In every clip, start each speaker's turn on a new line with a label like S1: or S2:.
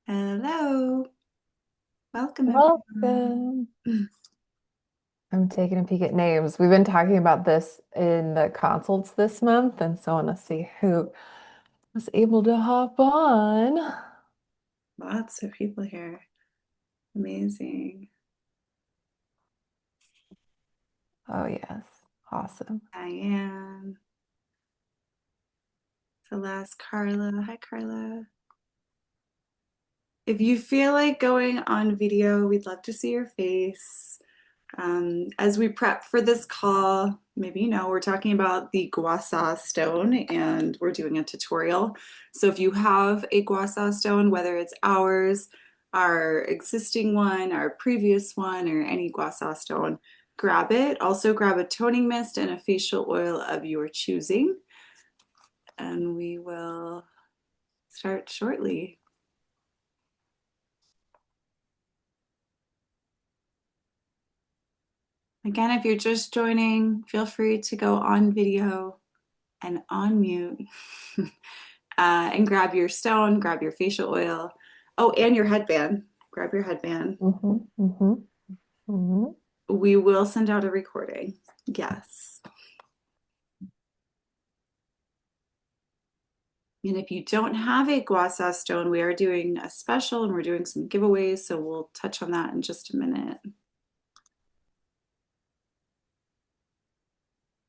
S1: Hello. Welcome, everyone.
S2: Welcome. I'm taking a peek at names. We've been talking about this in the consults this month, and so I want to see who was able to hop on.
S1: Lots of people here. Amazing.
S2: Oh, yes. Awesome.
S1: Diane, Celeste, Carla. Hi, Carla. If you feel like going on video, we'd love to see your face. As we prep for this call, maybe you know, we're talking about the Gua Sha stone and we're doing a tutorial. So if you have a Gua Sha stone, whether it's ours, our existing one, our previous one, or any Gua Sha stone, grab it. Also grab a toning mist and a facial oil of your choosing. And we will start shortly. Again, if you're just joining, feel free to go on video and on mute. And grab your stone, grab your facial oil. Oh, and your headband. Grab your headband.
S2: hmm hmm hmm
S1: We will send out a recording. Yes. And if you don't have a Gua Sha stone, we are doing a special and we're doing some giveaways. So we'll touch on that in just a minute.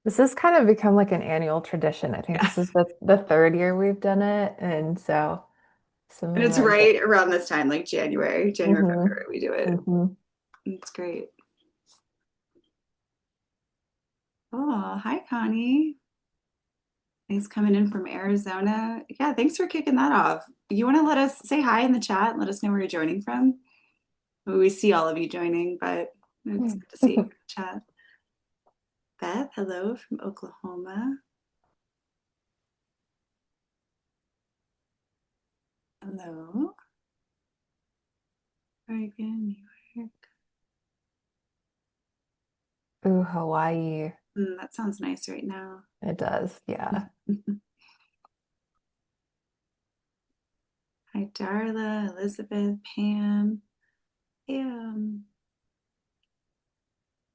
S2: This has kind of become like an annual tradition. I think
S1: Yeah.
S2: this is the third year we've done it, and so some
S1: And
S2: of
S1: it's
S2: our
S1: right around this time, like January,
S2: hmm
S1: February, we do it.
S2: hmm
S1: It's great. Oh, hi, Connie. Thanks coming in from Arizona. Yeah, thanks for kicking that off. You want to let us say hi in the chat and let us know where you're joining from? We see all of you joining, but it's good to see you in the chat. Beth, hello from Oklahoma. Hello. Oregon, New York.
S2: Ooh, Hawaii.
S1: That sounds nice right now.
S2: It does, yeah.
S1: Hi, Darla, Elizabeth, Pam, Pam,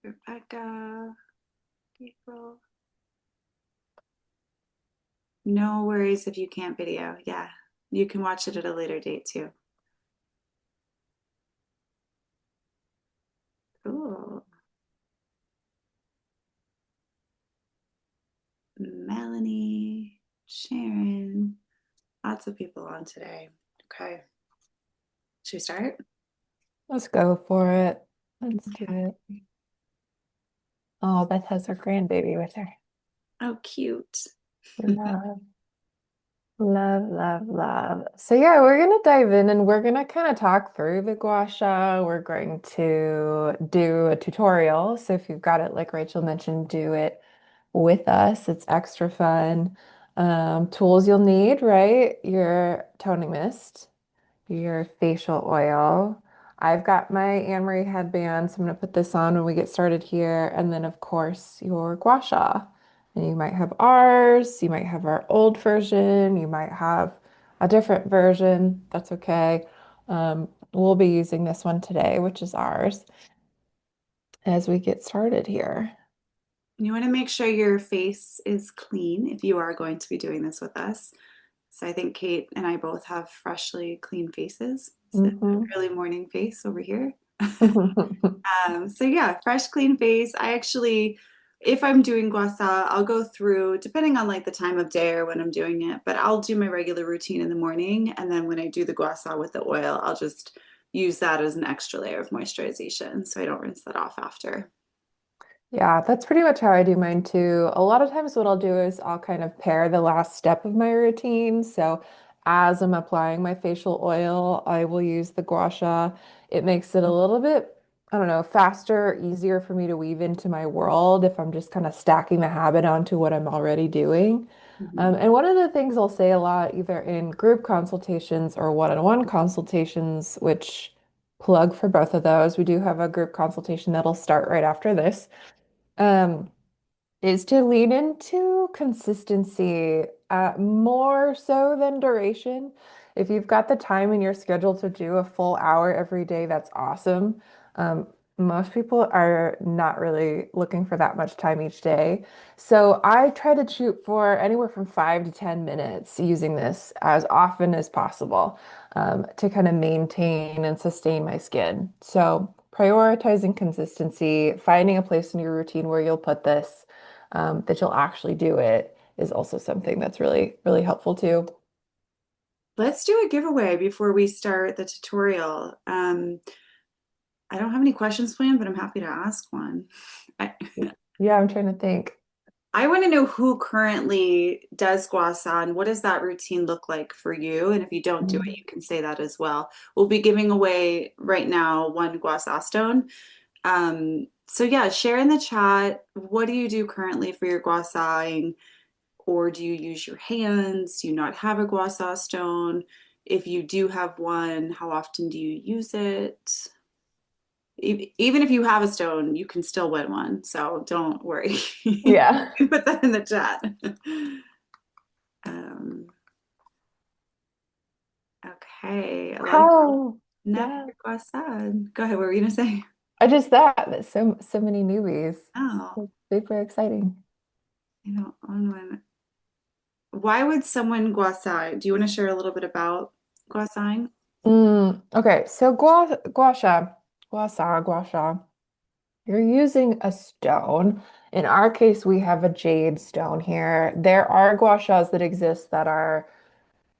S1: Rebecca, April. No worries if you can't video. Yeah, you can watch it at a later date too. Cool. Melanie, Sharon, lots of people on today. Okay, should we start?
S2: Let's go for it. Let's do
S1: Okay.
S2: it. Oh, Beth has her grandbaby with her.
S1: Oh, cute.
S2: Love, love, love, love. So yeah, we're gonna dive in and we're gonna kind of talk through the gua sha. We're going to do a tutorial. So if you've got it, like Rachel mentioned, do it with us. It's extra fun. Tools you'll need, right? Your toning mist, your facial oil. I've got my Anne-Marie headband, so I'm going to put this on when we get started here. And then, of course, your gua sha. And you might have ours, you might have our old version, you might have a different version. That's okay. We'll be using this one today, which is ours, as we get started here.
S1: You want to make sure your face is clean if you are going to be doing this with us. So I think Kate and I both have freshly clean faces. It's the
S2: hmm
S1: early morning face over here. So yeah, fresh, clean face. I actually, if I'm doing gua sha, I'll go through, depending on like the time of day or when I'm doing it, but I'll do my regular routine in the morning. And then when I do the gua sha with the oil, I'll just use that as an extra layer of moisturization. So I don't rinse that off after.
S2: Yeah, that's pretty much how I do mine too. A lot of times, what I'll do is I'll kind of pair the last step of my routine. So, as I'm applying my facial oil, I will use the gua sha. It makes it a little bit, I don't know, faster, easier for me to weave into my world if I'm just kind of stacking the habit onto what I'm already doing.
S1: Mhm.
S2: And one of the things I'll say a lot, either in group consultations or one-on-one consultations, which plug for both of those, we do have a group consultation that'll start right after this um, is to lean into consistency more so than duration. If you've got the time in your schedule to do a full hour every day, that's awesome. Um, Most people are not really looking for that much time each day. So I try to shoot for anywhere from 5 to 10 minutes using this as often as possible to kind of maintain and sustain my skin. So prioritizing consistency, finding a place in your routine where you'll put this, that you'll actually do it is also something that's really, really helpful too.
S1: Let's do a giveaway before we start the tutorial. I don't have any questions planned, but I'm happy to ask one. I,
S2: Yeah, I'm trying to think.
S1: I want to know who currently does Gua Sha and what does that routine look like for you? And if you don't do it,
S2: Mm.
S1: you can say that as well. We'll be giving away right now one Gua Sha stone. So yeah, share in the chat. What do you do currently for your Gua Shaing? Or do you use your hands? Do you not have a Gua Sha stone? If you do have one, how often do you use it? Even if you have a stone, you can still win one. So don't worry. You
S2: Yeah.
S1: can put that in the chat. Um, okay. A lot of people
S2: How?
S1: never
S2: Yeah.
S1: request that. Go ahead. What were you gonna say?
S2: I just that so many newbies.
S1: Oh,
S2: It's super exciting.
S1: I don't know. Why would someone gua sha? Do you want to share a little bit about gua shaing?
S2: Okay, so gua sha. You're using a stone. In our case, we have a jade stone here. There are gua shas that exist that are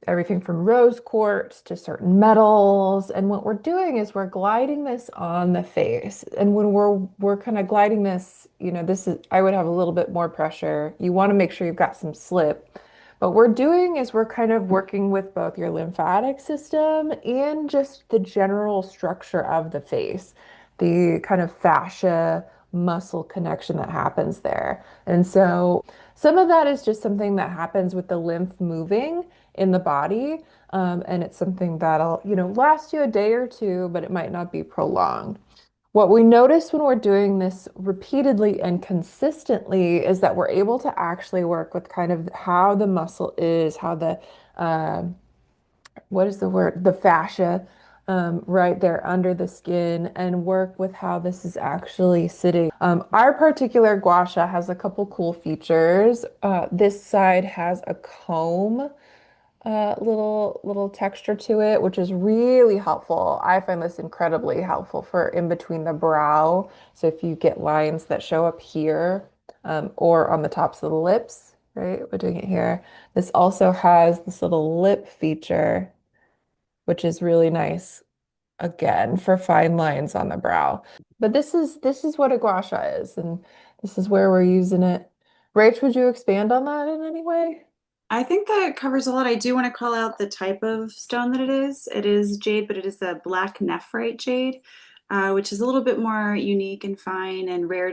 S2: everything from rose quartz to certain metals. And what we're doing is we're gliding this on the face. And when we're kind of gliding this, this is I would have a little bit more pressure. You want to make sure you've got some slip. What we're doing is we're kind of working with both your lymphatic system and just the general structure of the face, the kind of fascia muscle connection that happens there. And so some of that is just something that happens with the lymph moving in the body. And it's something that'll, last you a day or two, but it might not be prolonged. What we notice when we're doing this repeatedly and consistently is that we're able to actually work with kind of how the muscle is, how the, what is the word? The fascia, right there under the skin, and work with how this is actually sitting. Our particular gua sha has a couple cool features. This side has a comb little texture to it, which is really helpful. I find this incredibly helpful for in between the brow. So if you get lines that show up here, or on the tops of the lips, right? We're doing it here. This also has this little lip feature, which is really nice, again, for fine lines on the brow. But this is what a gua sha is, and this is where we're using it. Rach, would you expand on that in any way?
S1: I think that covers a lot. I do want to call out the type of stone that it is. It is jade, but it is a black nephrite jade, which is a little bit more unique and fine and rare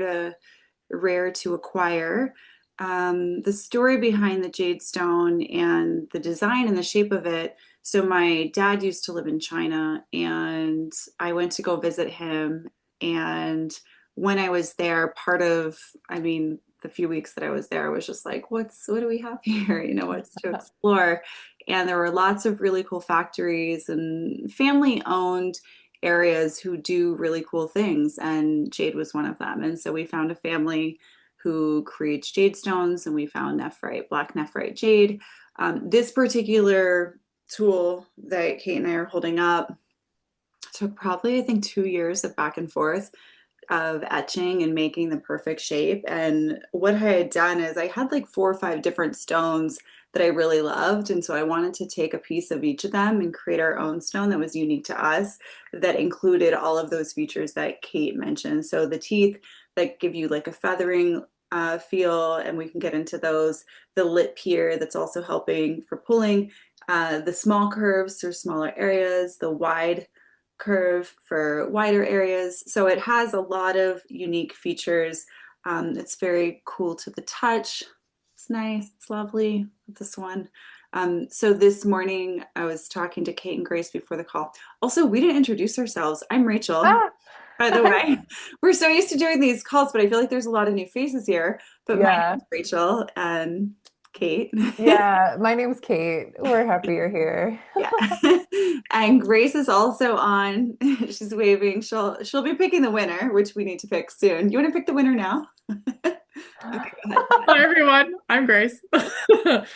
S1: to acquire. The story behind the jade stone and the design and the shape of it. So my dad used to live in China, and I went to go visit him. And when I was there, I mean, the few weeks that I was there, I was just like, what do we have here? What's to explore? And there were lots of really cool factories and family owned areas who do really cool things. And jade was one of them. And so we found a family who creates jade stones, and we found nephrite, black nephrite jade. This particular tool that Kate and I are holding up took probably, I think, 2 years of back and forth of etching and making the perfect shape. And what I had done is I had like 4 or 5 different stones that I really loved. And so I wanted to take a piece of each of them and create our own stone that was unique to us that included all of those features that Kate mentioned. So the teeth that give you like a feathering feel, and we can get into those. The lip here that's also helping for pulling. The small curves for smaller areas, the wide curve for wider areas. So it has a lot of unique features. It's very cool to the touch. It's nice. It's lovely. This one. So this morning I was talking to Kate and Grace before the call. Also, we didn't introduce ourselves. I'm Rachel,
S2: Ah,
S1: by the way. We're so used to doing these calls, but I feel like there's a lot of new faces here. But my name
S2: yeah.
S1: is Rachel, and Kate.
S2: Yeah, my name's Kate. We're happy you're here.
S1: Yeah. And Grace is also on. She's waving. She'll be picking the winner, which we need to pick soon. You want to pick the winner now? Okay, go ahead.
S3: Hi everyone, I'm Grace. But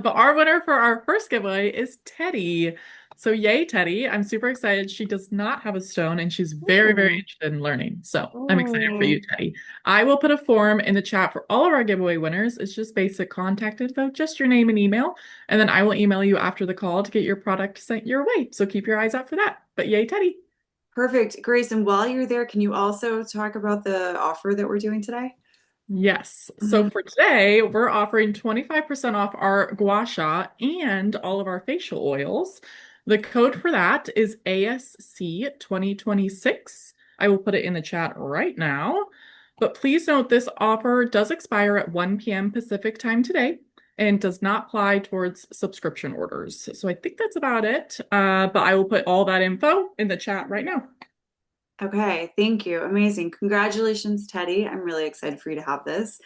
S3: our winner for our first giveaway is Teddy. So yay, Teddy. I'm super excited. She does not have a stone and she's very, very
S2: Mm,
S3: interested in learning. So I'm excited for you,
S2: mm,
S3: Teddy. I will put a form in the chat for all of our giveaway winners. It's just basic contact info, just your name and email. And then I will email you after the call to get your product sent your way. So keep your eyes out for that. But yay, Teddy.
S1: Perfect. Grace, and while you're there, can you also talk about the offer that we're doing today?
S3: Yes. So
S1: Mhm.
S3: for today, we're offering 25% off our Gua Sha and all of our facial oils. The code for that is ASC 2026. I will put it in the chat right now. But please note this offer does expire at 1 p.m. Pacific time today and does not apply towards subscription orders. So I think that's about it. But I will put all that info in the chat right now.
S1: Okay, thank you. Amazing. Congratulations, Teddy. I'm really excited for you to have this.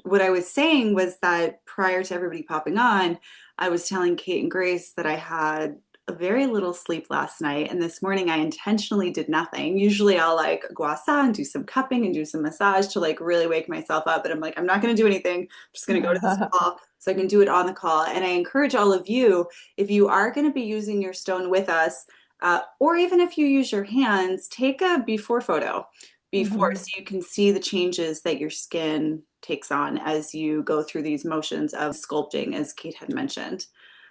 S1: What I was saying was that prior to everybody popping on, I was telling Kate and Grace that I had a very little sleep last night, and this morning I intentionally did nothing. Usually I'll like Gua Sha and do some cupping and do some massage to like really wake myself up, but I'm like, I'm not going to do anything. I'm just going to go to this call so I can do it on the call. And I encourage all of you, if you are going to be using your stone with us, or even if you use your hands, take a before photo before so
S2: mhm,
S1: you can see the changes that your skin takes on as you go through these motions of sculpting, as Kate had mentioned.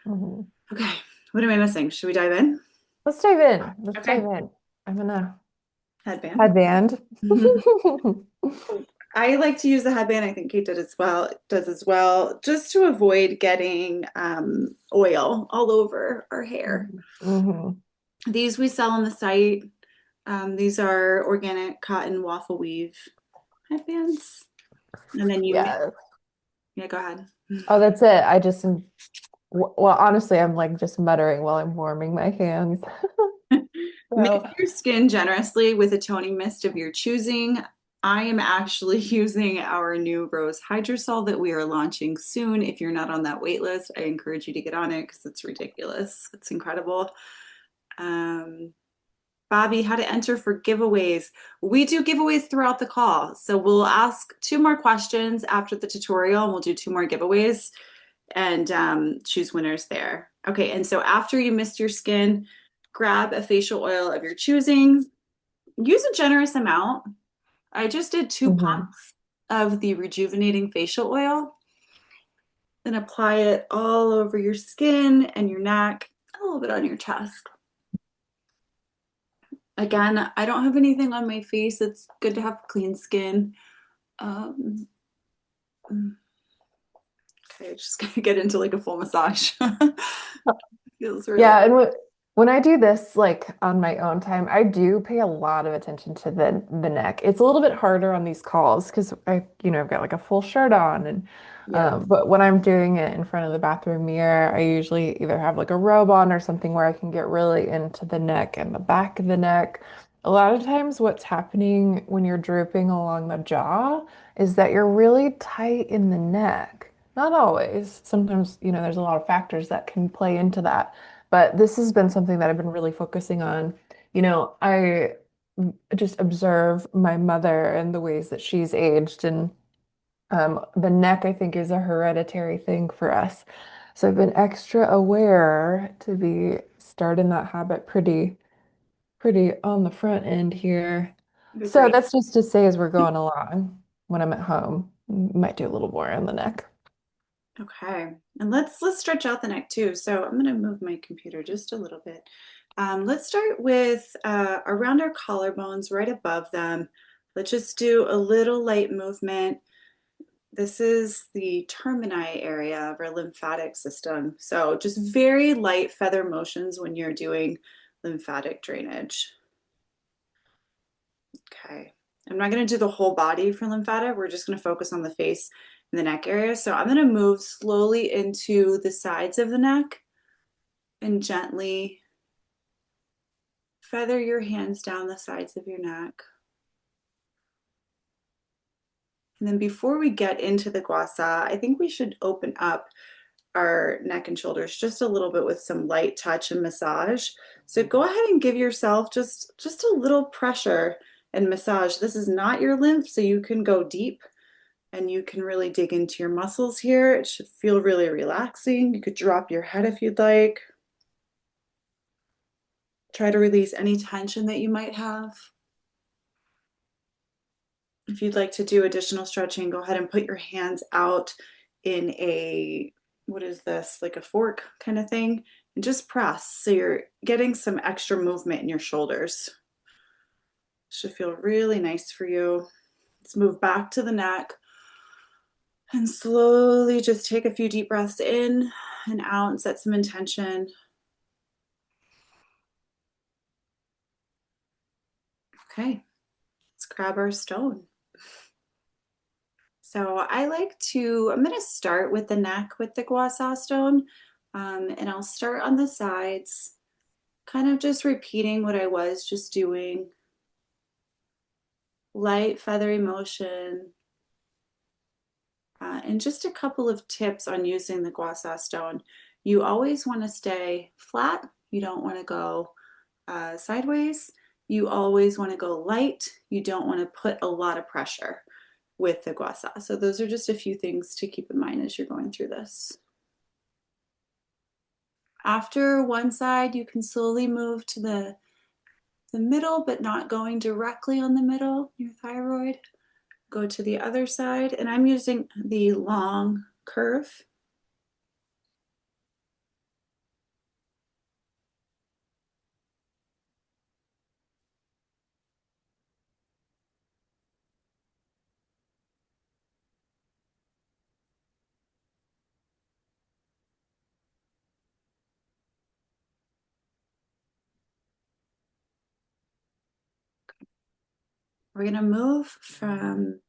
S2: mhm.
S1: Okay, what am I missing? Should we dive in?
S2: Let's dive in. Let's dive
S1: Okay,
S2: in. I'm gonna
S1: headband.
S2: headband.
S1: I like to use the headband. I think Kate does as well, just to avoid getting oil all over our hair.
S2: Mhm, mhm.
S1: These we sell on the site. These are organic cotton waffle weave headbands. And then you make,
S2: Yeah.
S1: yeah, go ahead.
S2: Oh, that's it. I just am, well, honestly, I'm like just muttering while I'm warming my hands.
S1: Mix
S2: So,
S1: your skin generously with a toning mist of your choosing. I am actually using our new Rose Hydrosol that we are launching soon. If you're not on that wait list, I encourage you to get on it because it's ridiculous. It's incredible. Um, Bobby, how to enter for giveaways. We do giveaways throughout the call. So we'll ask two more questions after the tutorial and we'll do two more giveaways and choose winners there. Okay, and so after you mist your skin, grab a facial oil of your choosing. Use a generous amount. I just did two
S2: mhm,
S1: pumps of the rejuvenating facial oil and apply it all over your skin and your neck, a little bit on your chest. Again, I don't have anything on my face. It's good to have clean skin. Um, okay, just gonna get into like a full massage. Feels really.
S2: yeah, and when I do this like on my own time, I do pay a lot of attention to the neck. It's a little bit harder on these calls because I've got like a full shirt on and
S1: Yeah.
S2: but when I'm doing it in front of the bathroom mirror, I usually either have like a robe on or something where I can get really into the neck and the back of the neck. A lot of times what's happening when you're drooping along the jaw is that you're really tight in the neck. Not always. Sometimes, there's a lot of factors that can play into that. But this has been something that I've been really focusing on. I just observe my mother and the ways that she's aged, and the neck, I think, is a hereditary thing for us. So I've been extra aware to be starting that habit pretty on the front end here. So
S1: Great.
S2: that's just to say as we're going along, when I'm at home, might do a little more on the neck.
S1: Okay, and let's stretch out the neck too. So I'm going to move my computer just a little bit. Let's start with around our collarbones, right above them. Let's just do a little light movement. This is the termini area of our lymphatic system. So just very light feather motions when you're doing lymphatic drainage. Okay. I'm not going to do the whole body for lymphatic. We're just going to focus on the face and the neck area. So I'm going to move slowly into the sides of the neck and gently feather your hands down the sides of your neck. And then before we get into the Gua Sha, I think we should open up our neck and shoulders just a little bit with some light touch and massage. So go ahead and give yourself just a little pressure and massage. This is not your lymph, so you can go deep and you can really dig into your muscles here. It should feel really relaxing. You could drop your head if you'd like. Try to release any tension that you might have. If you'd like to do additional stretching, go ahead and put your hands out in a, what is this, like a fork kind of thing, and just press. So you're getting some extra movement in your shoulders. Should feel really nice for you. Let's move back to the neck and slowly just take a few deep breaths in and out and set some intention. Okay, let's grab our stone. So I'm going to start with the neck with the Gua Sha stone, and I'll start on the sides, kind of just repeating what I was just doing. Light feathery motion, and just a couple of tips on using the Gua Sha stone. You always want to stay flat. You don't want to go sideways. You always want to go light. You don't want to put a lot of pressure with the Gua Sha. So those are just a few things to keep in mind as you're going through this. After one side, you can slowly move to the middle, but not going directly on the middle, your thyroid. Go to the other side, and I'm using the long curve. We're gonna move from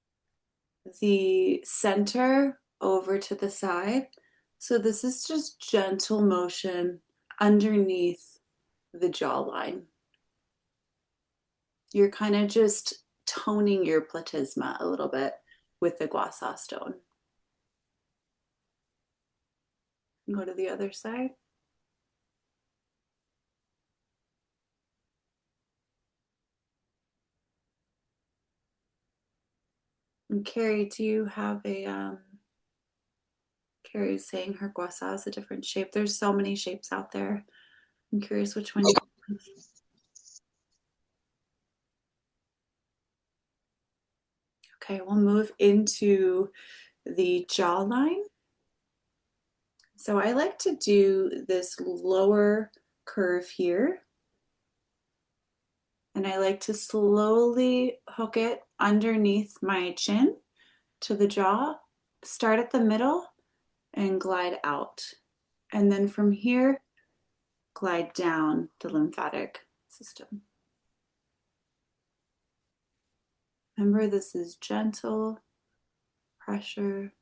S1: the center over to the side. So this is just gentle motion underneath the jawline. You're kind of just toning your platysma a little bit with the Gua Sha stone. Go to the other side. And Carrie, do you have a Carrie's saying her Gua Sha is a different shape. There's so many shapes out there. I'm curious which one you have. Okay, we'll move into the jawline. So I like to do this lower curve here. And I like to slowly hook it underneath my chin to the jaw, start at the middle and glide out. And then from here, glide down the lymphatic system. Remember, this is gentle pressure.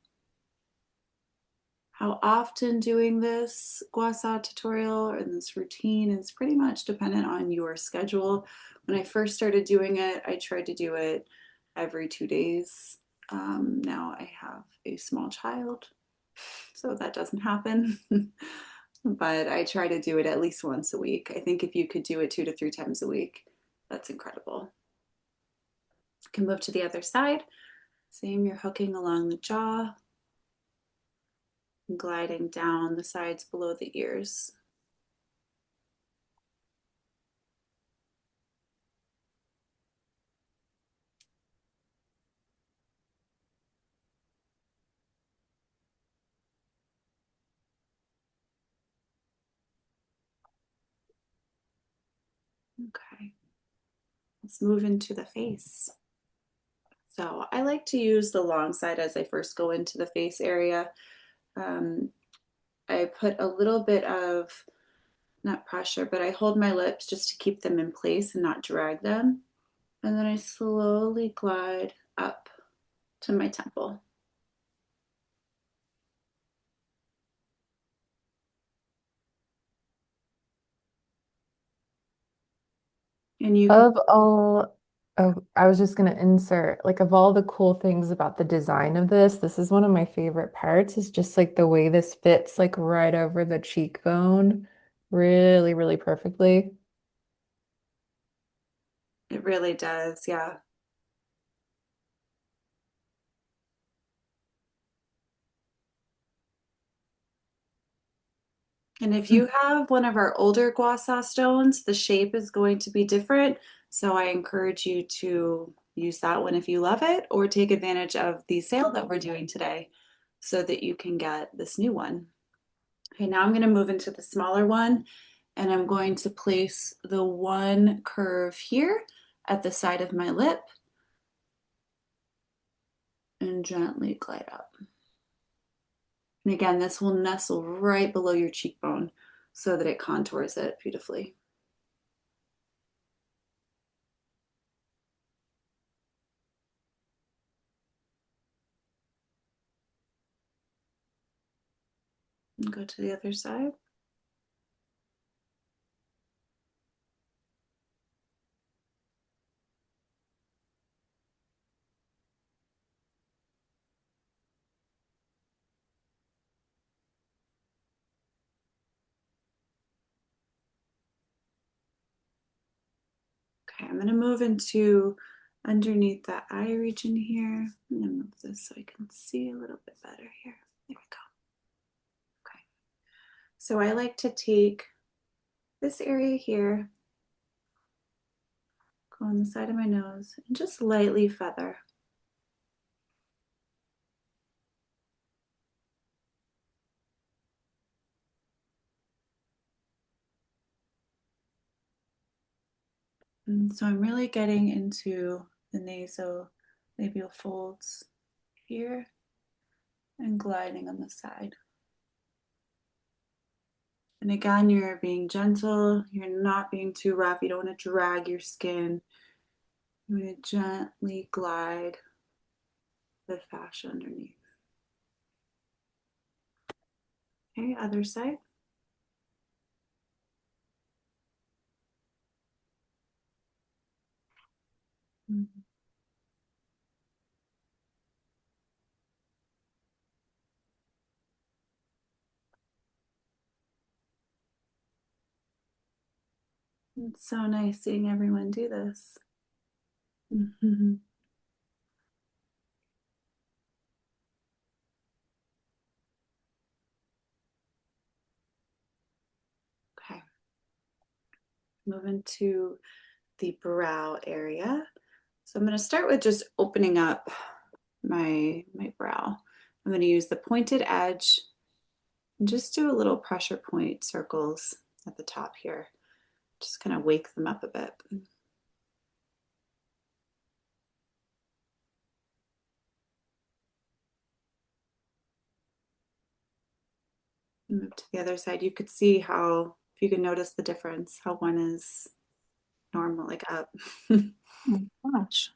S1: How often doing this Gua Sha tutorial or this routine is pretty much dependent on your schedule. When I first started doing it, I tried to do it every 2 days. Now I have a small child, so that doesn't happen. But I try to do it at least once a week. I think if you could do it 2 to 3 times a week, that's incredible. You can move to the other side. Same, you're hooking along the jaw, and gliding down the sides below the ears. Okay, let's move into the face. So I like to use the long side as I first go into the face area. Um, I put a little bit of, not pressure, but I hold my lips just to keep them in place and not drag them. And then I slowly glide up to my temple. And you can,
S2: Of all, Oh, I was just gonna insert, like, of all the cool things about the design of this is one of my favorite parts, is just like the way this fits like right over the cheekbone really, really perfectly.
S1: It really does, yeah. And if you have one of our older Gua Sha stones, the shape is going to be different. So I encourage you to use that one if you love it, or take advantage of the sale that we're doing today so that you can get this new one. Okay, now I'm going to move into the smaller one, and I'm going to place the one curve here at the side of my lip and gently glide up. And again, this will nestle right below your cheekbone so that it contours it beautifully. And go to the other side. Okay, I'm going to move into underneath that eye region here. I'm going to move this so I can see a little bit better here. There we go. Okay, so I like to take this area here, go on the side of my nose, and just lightly feather. And so I'm really getting into the nasolabial folds here and gliding on the side. And again, you're being gentle. You're not being too rough. You don't want to drag your skin. You want to gently glide the fascia underneath. Okay, other side. It's so nice seeing everyone do this. Okay, moving to the brow area. So I'm going to start with just opening up my brow. I'm going to use the pointed edge and just do a little pressure point circles at the top here. Just kind of wake them up a bit. Move to the other side. You could see how, if you can notice the difference, how one is normal, like up.
S3: Oh gosh.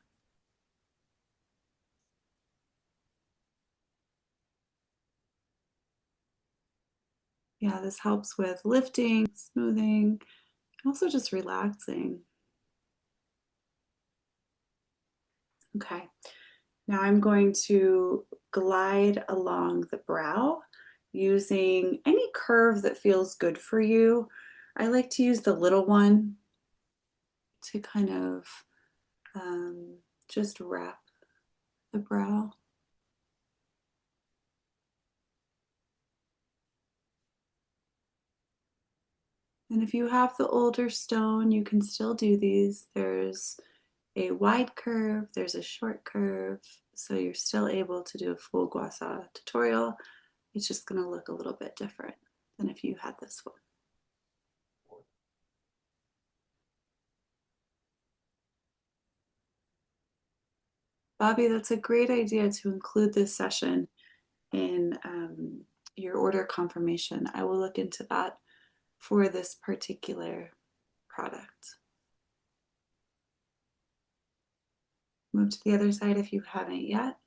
S1: Yeah, this helps with lifting, smoothing, also just relaxing. Okay, now I'm going to glide along the brow using any curve that feels good for you. I like to use the little one to kind of just wrap the brow. And if you have the older stone, you can still do these. There's a wide curve, there's a short curve, so you're still able to do a full Gua Sha tutorial. It's just going to look a little bit different than if you had this one. Bobby, that's a great idea to include this session in your order confirmation. I will look into that for this particular product. Move to the other side if you haven't yet.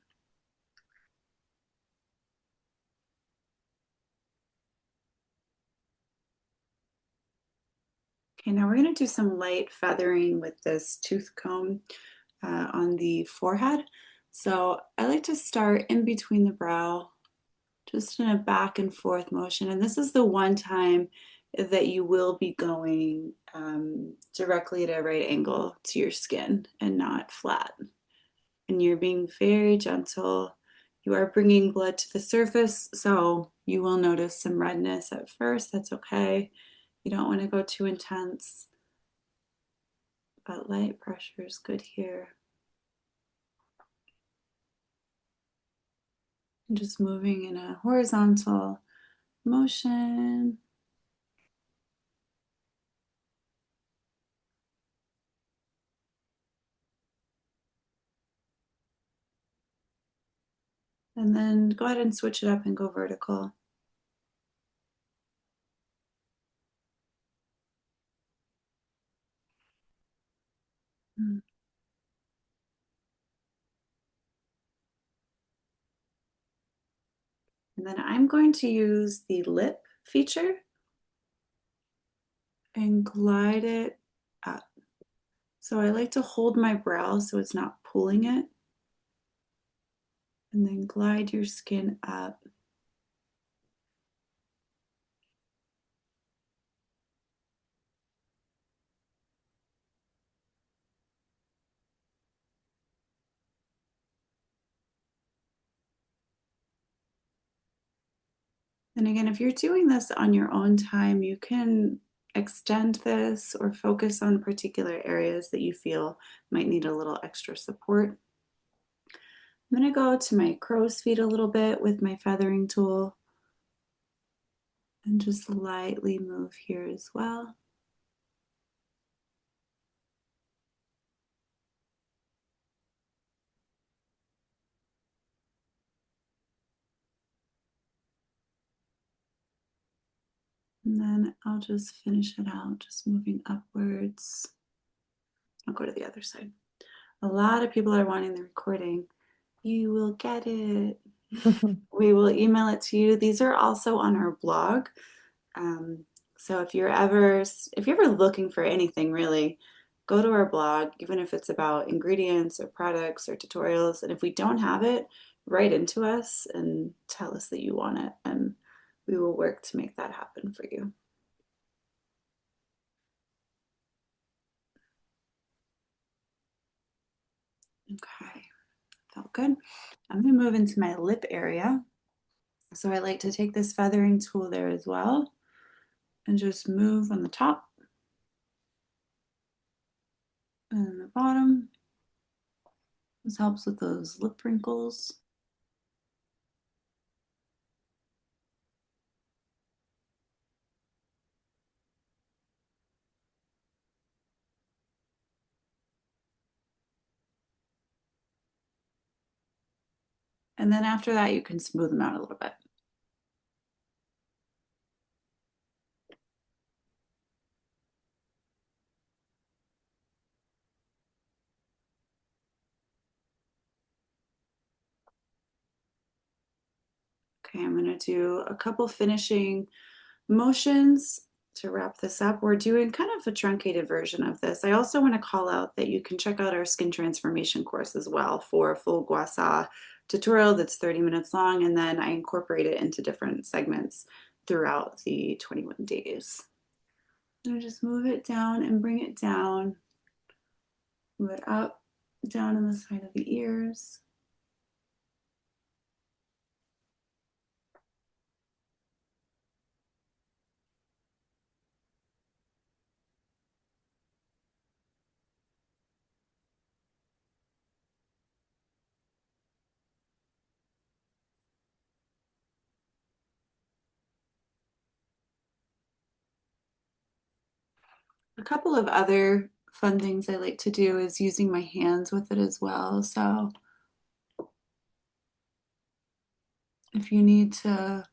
S1: Okay, now we're going to do some light feathering with this tooth comb. on the forehead. So I like to start in between the brow, just in a back and forth motion. And this is the one time that you will be going directly at a right angle to your skin and not flat. And you're being very gentle. You are bringing blood to the surface, so you will notice some redness at first. That's okay. You don't want to go too intense, but light pressure is good here. And just moving in a horizontal motion. And then go ahead and switch it up and go vertical. And then I'm going to use the lip feature and glide it up. So I like to hold my brow so it's not pulling it. And then glide your skin up. And again, if you're doing this on your own time, you can extend this or focus on particular areas that you feel might need a little extra support. I'm going to go to my crow's feet a little bit with my feathering tool and just lightly move here as well. And then I'll just finish it out, just moving upwards. I'll go to the other side. A lot of people are wanting the recording. You will get it. We will email it to you. These are also on our blog. So if you're ever looking for anything really, go to our blog, even if it's about ingredients or products or tutorials. And if we don't have it, write into us and tell us that you want it, and we will work to make that happen for you. Okay, felt good. I'm going to move into my lip area. So I like to take this feathering tool there as well and just move on the top and the bottom. This helps with those lip wrinkles. And then after that, you can smooth them out a little bit. Okay, I'm going to do a couple finishing motions to wrap this up. We're doing kind of a truncated version of this. I also want to call out that you can check out our skin transformation course as well for a full Gua Sha tutorial that's 30 minutes long, and then I incorporate it into different segments throughout the 21 days. I'm going to just move it down and bring it down, move it up, down on the side of the ears. A couple of other fun things I like to do is using my hands with it as well. So if you need to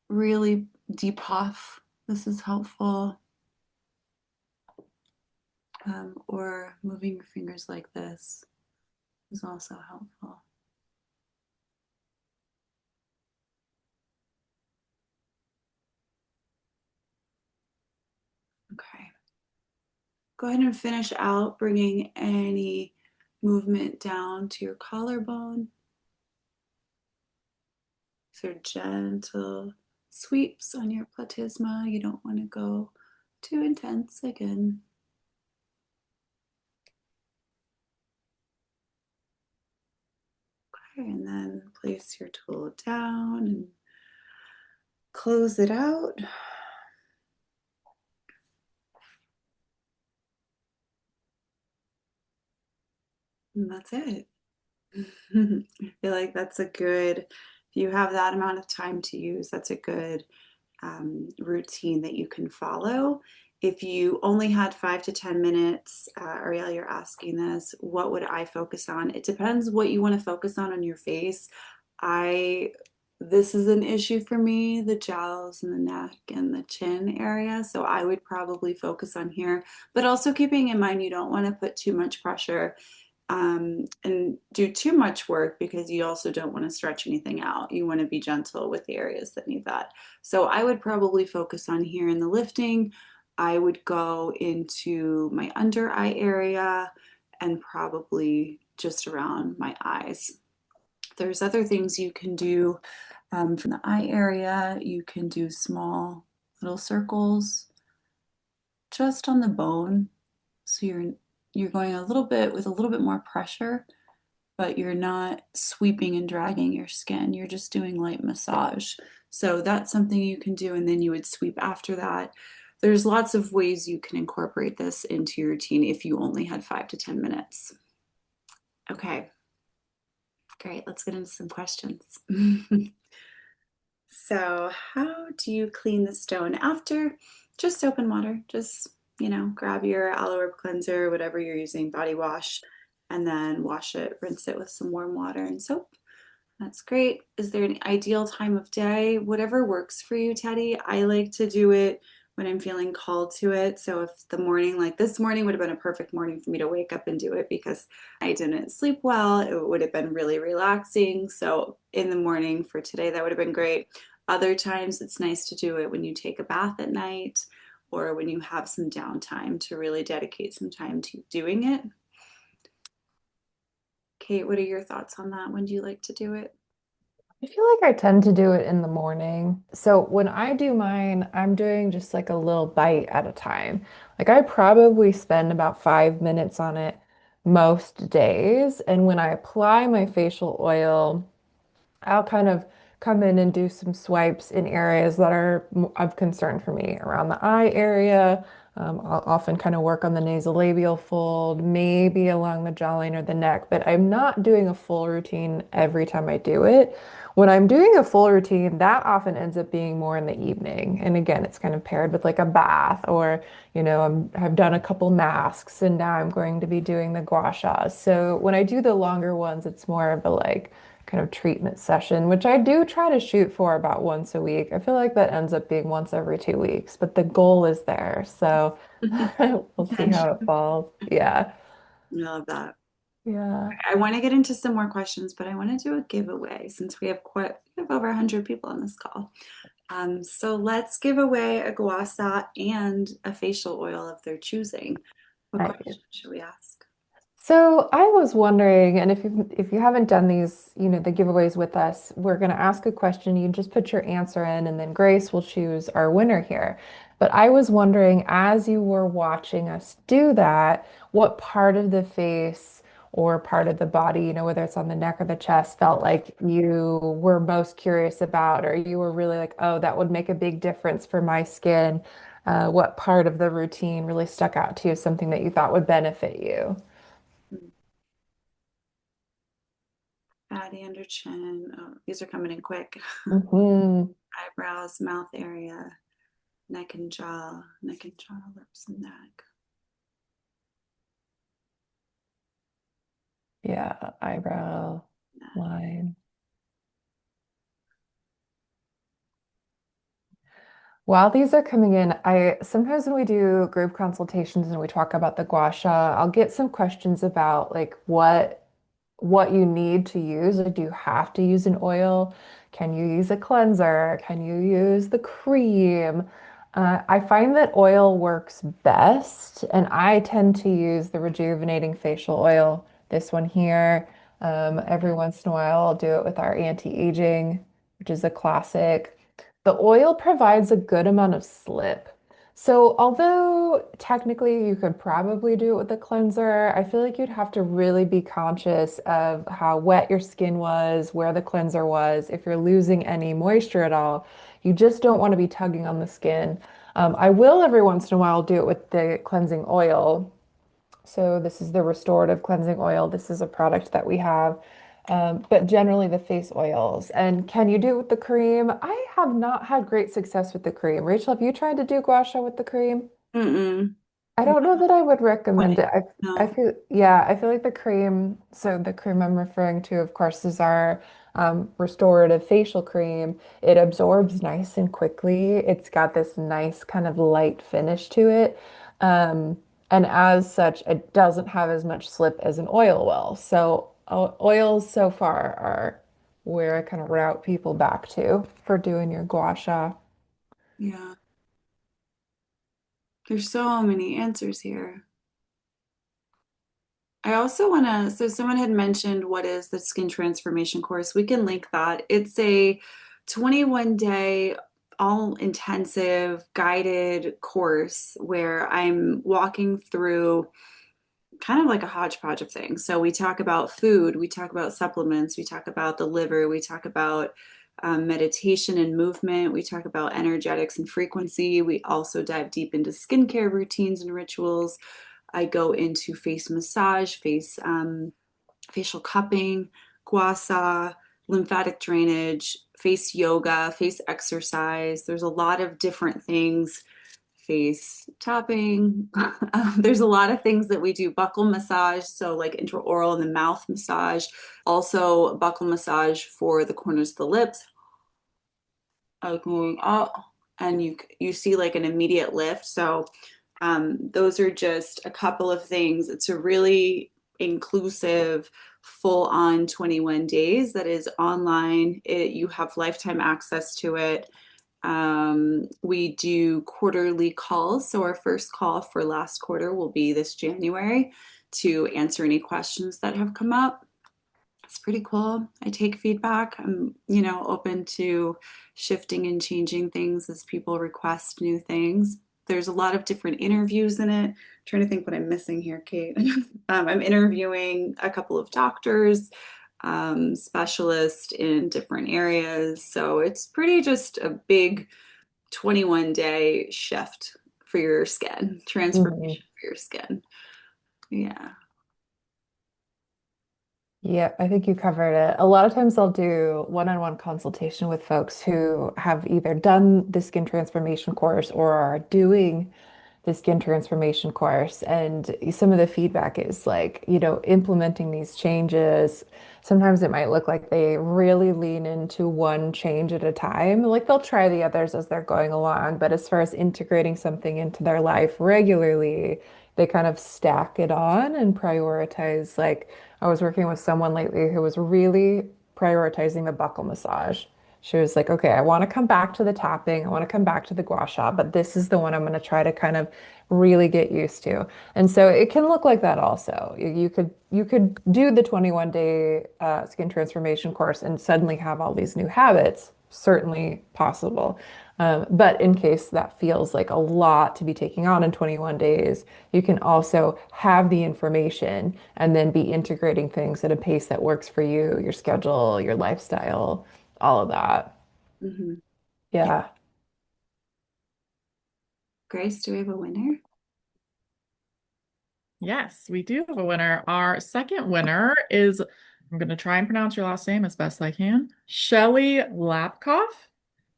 S1: really depuff, this is helpful. Or moving your fingers like this is also helpful. Okay. Go ahead and finish out bringing any movement down to your collarbone. So gentle sweeps on your platysma. You don't want to go too intense again. Okay, and then place your tool down and close it out. And that's it. I feel like that's a good, if you have that amount of time to use, that's a good routine that you can follow. If you only had 5 to 10 minutes, Ariel, you're asking this, what would I focus on? It depends what you want to focus on your face. I, this is an issue for me, the jowls and the neck and the chin area. So I would probably focus on here, but also keeping in mind you don't want to put too much pressure and do too much work because you also don't want to stretch anything out. You want to be gentle with the areas that need that. So I would probably focus on here in the lifting. I would go into my under eye area and probably just around my eyes. There's other things you can do from the eye area. You can do small little circles just on the bone. So you're going a little bit with a little bit more pressure, but you're not sweeping and dragging your skin. You're just doing light massage. So that's something you can do, and then you would sweep after that. There's lots of ways you can incorporate this into your routine if you only had 5 to 10 minutes. Okay, great. Let's get into some questions. So, how do you clean the stone after? Just open water. Just, grab your aloe vera cleanser, whatever you're using, body wash, and then wash it, rinse it with some warm water and soap. That's great. Is there an ideal time of day? Whatever works for you, Teddy. I like to do it when I'm feeling called to it. So if the morning, like this morning, would have been a perfect morning for me to wake up and do it because I didn't sleep well, it would have been really relaxing. So in the morning for today, that would have been great. Other times, it's nice to do it when you take a bath at night or when you have some downtime to really dedicate some time to doing it. Kate, what are your thoughts on that? When do you like to do it?
S2: I feel like I tend to do it in the morning. So when I do mine, I'm doing just like a little bite at a time. Like I probably spend about 5 minutes on it most days. And when I apply my facial oil, I'll kind of come in and do some swipes in areas that are of concern for me around the eye area. I'll often kind of work on the nasolabial fold, maybe along the jawline or the neck, but I'm not doing a full routine every time I do it. When I'm doing a full routine, that often ends up being more in the evening. And again, it's kind of paired with like a bath or, I've done a couple masks and now I'm going to be doing the gua sha. So when I do the longer ones, it's more of a like, kind of treatment session, which I do try to shoot for about once a week. I feel like that ends up being once every 2 weeks, but the goal is there. So we'll see how it falls. Yeah.
S1: I love that.
S2: Yeah.
S1: I want to get into some more questions, but I want to do a giveaway since we have over 100 people on this call. So let's give away a Gua Sha and a facial oil of their choosing. What
S2: Nice.
S1: question should we ask?
S2: So I was wondering, and if you haven't done these, the giveaways with us, we're going to ask a question. You just put your answer in, and then Grace will choose our winner here. But I was wondering, as you were watching us do that, what part of the face or part of the body, whether it's on the neck or the chest, felt like you were most curious about, or you were really like, oh, that would make a big difference for my skin. What part of the routine really stuck out to you, something that you thought would benefit you?
S1: Fatty under chin. Oh, these are coming in quick.
S2: Hmm.
S1: Eyebrows, mouth area, neck and jaw, lips and neck.
S2: Yeah, eyebrow line. While these are coming in, I sometimes when we do group consultations and we talk about the gua sha, I'll get some questions about like what you need to use. Like, do you have to use an oil? Can you use a cleanser? Can you use the cream? I find that oil works best, and I tend to use the rejuvenating facial oil This one here. Every once in a while, I'll do it with our anti-aging, which is a classic. The oil provides a good amount of slip. So, although technically you could probably do it with a cleanser, I feel like you'd have to really be conscious of how wet your skin was, where the cleanser was. If you're losing any moisture at all, you just don't want to be tugging on the skin. I will every once in a while do it with the cleansing oil. So this is the restorative cleansing oil. This is a product that we have, but generally the face oils. And can you do it with the cream? I have not had great success with the cream. Rachel, have you tried to do gua sha with the cream?
S1: Mm-mm.
S2: I don't know that I would recommend
S1: Wouldn't.
S2: it. I
S1: No.
S2: feel, yeah, I feel like the cream, so the cream I'm referring to, of course, is our restorative facial cream. It absorbs nice and quickly. It's got this nice kind of light finish to it. Um, and as such, it doesn't have as much slip as an oil will. So oils so far are where I kind of route people back to for doing your gua sha.
S1: Yeah. There's so many answers here. I also want to, so someone had mentioned what is the skin transformation course. We can link that. It's a 21-day all intensive guided course where I'm walking through kind of like a hodgepodge of things. So we talk about food, we talk about supplements, we talk about the liver, we talk about meditation and movement, we talk about energetics and frequency. We also dive deep into skincare routines and rituals. I go into face massage, facial cupping, gua sha, lymphatic drainage, face yoga, face exercise. There's a lot of different things, face tapping. There's a lot of things that we do. Buccal massage, so like intraoral and the mouth massage. Also, buccal massage for the corners of the lips, going up, and you see like an immediate lift. So those are just a couple of things. It's a really inclusive, full on 21 days that is online. You have lifetime access to it. We do quarterly calls. So our first call for last quarter will be this January to answer any questions that have come up. It's pretty cool. I take feedback. I'm, open to shifting and changing things as people request new things. There's a lot of different interviews in it. I'm trying to think what I'm missing here, Kate. I'm interviewing a couple of doctors, specialists in different areas. So it's pretty just a big 21-day shift for your skin,
S2: Mhm.
S1: transformation for your skin. Yeah.
S2: Yeah, I think you covered it. A lot of times I'll do one-on-one consultation with folks who have either done the skin transformation course or are doing the skin transformation course. And some of the feedback is like, implementing these changes. Sometimes it might look like they really lean into one change at a time. Like they'll try the others as they're going along. But as far as integrating something into their life regularly, they kind of stack it on and prioritize. Like I was working with someone lately who was really prioritizing the buccal massage. She was like, okay, I want to come back to the tapping. I want to come back to the gua sha, but this is the one I'm going to try to kind of really get used to. And so it can look like that also. You could do the 21-day skin transformation course and suddenly have all these new habits. Certainly possible. But in case that feels like a lot to be taking on in 21 days, you can also have the information and then be integrating things at a pace that works for you, your schedule, your lifestyle, all of that.
S1: Hmm. Yeah.
S2: Yeah.
S1: Grace, do we have a winner?
S3: Yes, we do have a winner. Our second winner is, I'm going to try and pronounce your last name as best I can, Shelly Lapkoff.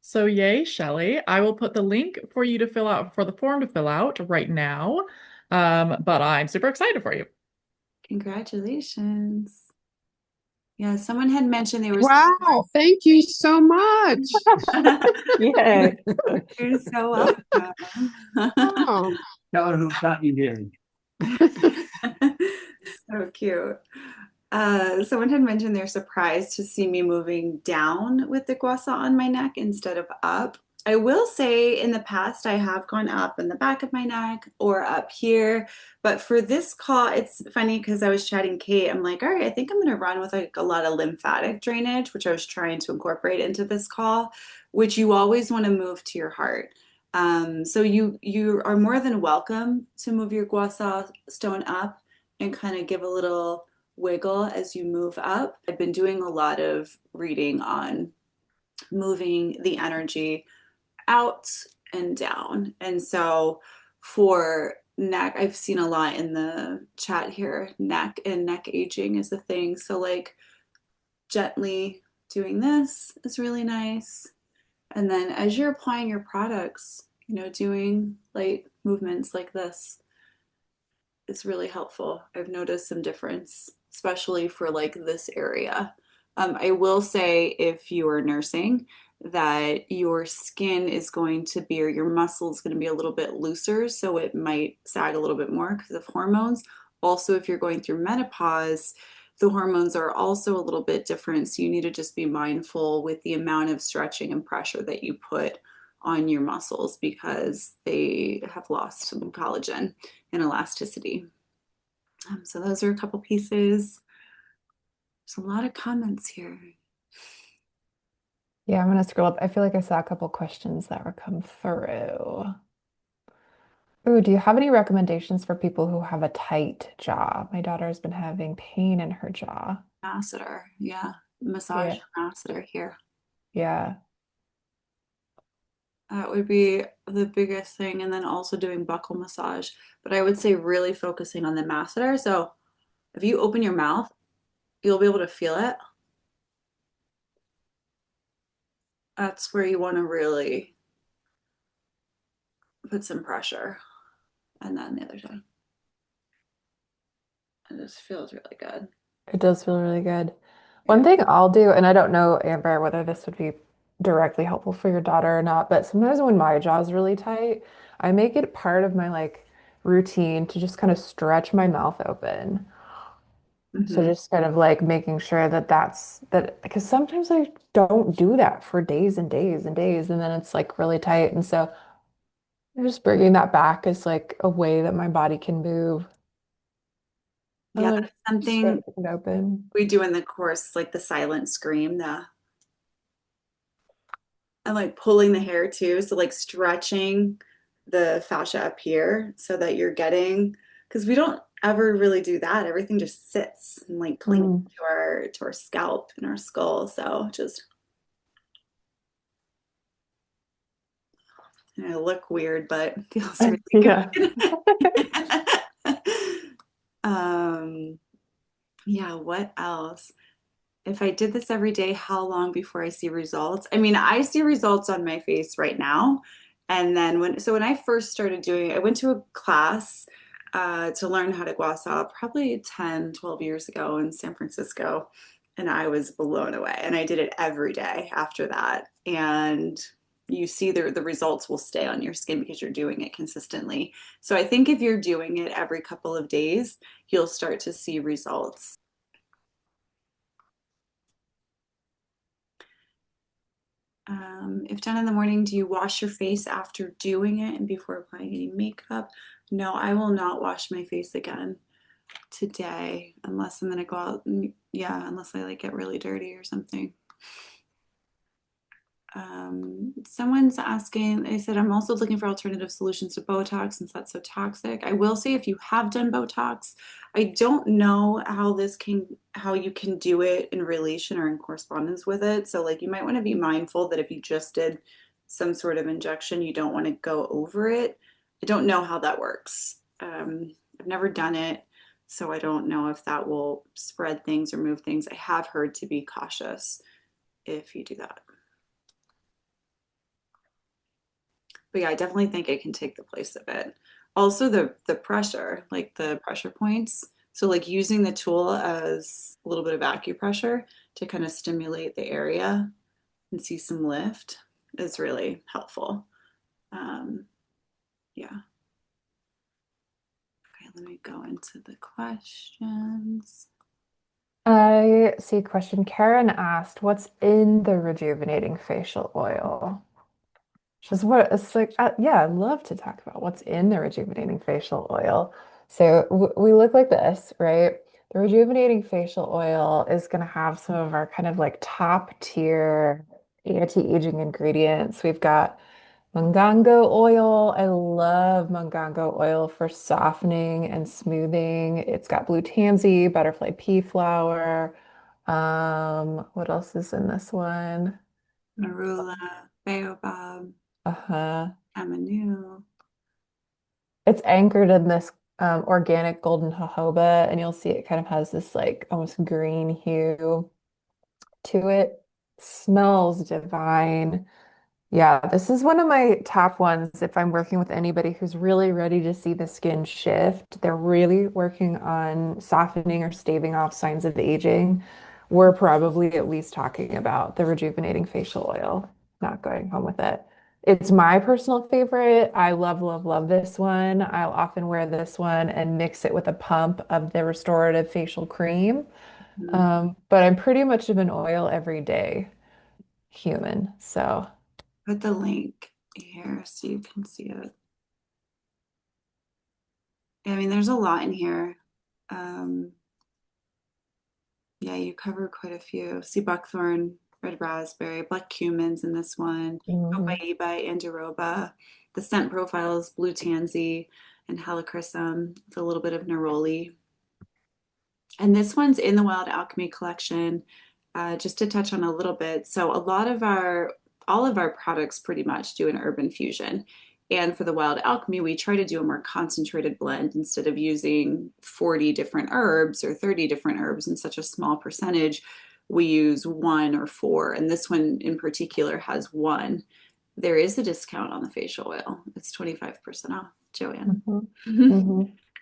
S3: So, yay, Shelly. I will put the link for you to fill out for the form to fill out right now. But I'm super excited for you.
S1: Congratulations. Yeah, someone had mentioned they were.
S4: Wow, thank you so much.
S2: Yay.
S1: You're so welcome.
S4: Oh,
S5: Tell her who got you here.
S1: So cute. Someone had mentioned they're surprised to see me moving down with the gua sha on my neck instead of up. I will say in the past I have gone up in the back of my neck or up here, but for this call, it's funny because I was chatting Kate. I'm like, all right, I think I'm going to run with like a lot of lymphatic drainage, which I was trying to incorporate into this call, which you always want to move to your heart. So you are more than welcome to move your Gua Sha stone up and kind of give a little wiggle as you move up. I've been doing a lot of reading on moving the energy out and down. And so for neck, I've seen a lot in the chat here, neck and neck aging is a thing. So like gently doing this is really nice. And then as you're applying your products, doing light movements like this is really helpful. I've noticed some difference, especially for like this area. I will say if you are nursing, that your skin is going to be, or your muscle is going to be a little bit looser, so it might sag a little bit more because of hormones. Also, if you're going through menopause, the hormones are also a little bit different, so you need to just be mindful with the amount of stretching and pressure that you put on your muscles because they have lost some collagen and elasticity. So those are a couple pieces. There's a lot of comments here.
S2: Yeah, I'm gonna scroll up. I feel like I saw a couple questions that were come through. Ooh, do you have any recommendations for people who have a tight jaw? My daughter has been having pain in her jaw.
S1: Masseter, yeah, massage
S2: Yeah.
S1: masseter here.
S2: Yeah.
S1: That would be the biggest thing, and then also doing buccal massage. But I would say really focusing on the masseter. So if you open your mouth, you'll be able to feel it. That's where you want to really put some pressure. And then the other side. It just feels really good.
S2: It does feel really good. One
S1: Yeah.
S2: thing I'll do, and I don't know, Amber, whether this would be directly helpful for your daughter or not, but sometimes when my jaw is really tight, I make it part of my like routine to just kind of stretch my mouth open. So
S1: Mm-hmm.
S2: just kind of like making sure that that because sometimes I don't do that for days and days and days, and then it's like really tight. And so just bringing that back is like a way that my body can move.
S1: Yeah,
S2: Like
S1: that's something
S2: stretching it open.
S1: we do in the course, like the silent scream, the and like pulling the hair too. So like stretching the fascia up here so that you're getting, because we don't ever really do that. Everything just sits and like clings
S2: Mm.
S1: to our scalp and our skull. So just look weird, but feels really
S2: Yeah.
S1: good. um, yeah, what else? If I did this every day, how long before I see results? I mean, I see results on my face right now. And then when I first started doing it, I went to a class to learn how to gua sha probably 10, 12 years ago in San Francisco. And I was blown away. And I did it every day after that. And you see the results will stay on your skin because you're doing it consistently. So I think if you're doing it every couple of days, you'll start to see results. If done in the morning, do you wash your face after doing it and before applying any makeup? No, I will not wash my face again today unless I'm gonna go out. Yeah, unless I like get really dirty or something. Someone's asking, they said, I'm also looking for alternative solutions to Botox since that's so toxic. I will say if you have done Botox, I don't know how you can do it in relation or in correspondence with it. So like you might want to be mindful that if you just did some sort of injection, you don't want to go over it. I don't know how that works. I've never done it, so I don't know if that will spread things or move things. I have heard to be cautious if you do that. But yeah, I definitely think it can take the place of it. Also the pressure, like the pressure points. So like using the tool as a little bit of acupressure to kind of stimulate the area and see some lift is really helpful. Um, yeah. Okay, let me go into the questions.
S2: I see a question. Karen asked, what's in the rejuvenating facial oil? which is what it's like. Yeah, I'd love to talk about what's in the rejuvenating facial oil. So we look like this, right? The rejuvenating facial oil is going to have some of our kind of like top tier anti-aging ingredients. We've got mangango oil. I love mangango oil for softening and smoothing. It's got blue tansy, butterfly pea flower. What else is in this one?
S1: Marula, baobab,
S2: Uh-huh.
S1: amanu.
S2: It's anchored in this organic golden jojoba, and you'll see it kind of has this like almost green hue to it. Smells divine. Yeah, this is one of my top ones if I'm working with anybody who's really ready to see the skin shift. They're really working on softening or staving off signs of aging. We're probably at least talking about the rejuvenating facial oil, not going home with it. It's my personal favorite. I love, love, love this one. I'll often wear this one and mix it with a pump of the restorative facial cream.
S1: Mhm.
S2: But I'm pretty much of an oil every day human. So.
S1: Put the link here so you can see it. I mean, there's a lot in here. Um, yeah, you cover quite a few. See buckthorn, red raspberry, black cumins in this one,
S2: Mhm.
S1: copaiba, andiroba. The scent profile is blue tansy and helichrysum with a little bit of neroli. And this one's in the Wild Alchemy collection. Just to touch on a little bit. So all of our products pretty much do an urban fusion. And for the Wild Alchemy, we try to do a more concentrated blend instead of using 40 different herbs or 30 different herbs in such a small percentage. We use one or four, and this one in particular has one. There is a discount on the facial oil. It's 25% off, Joanne.
S2: Mhm.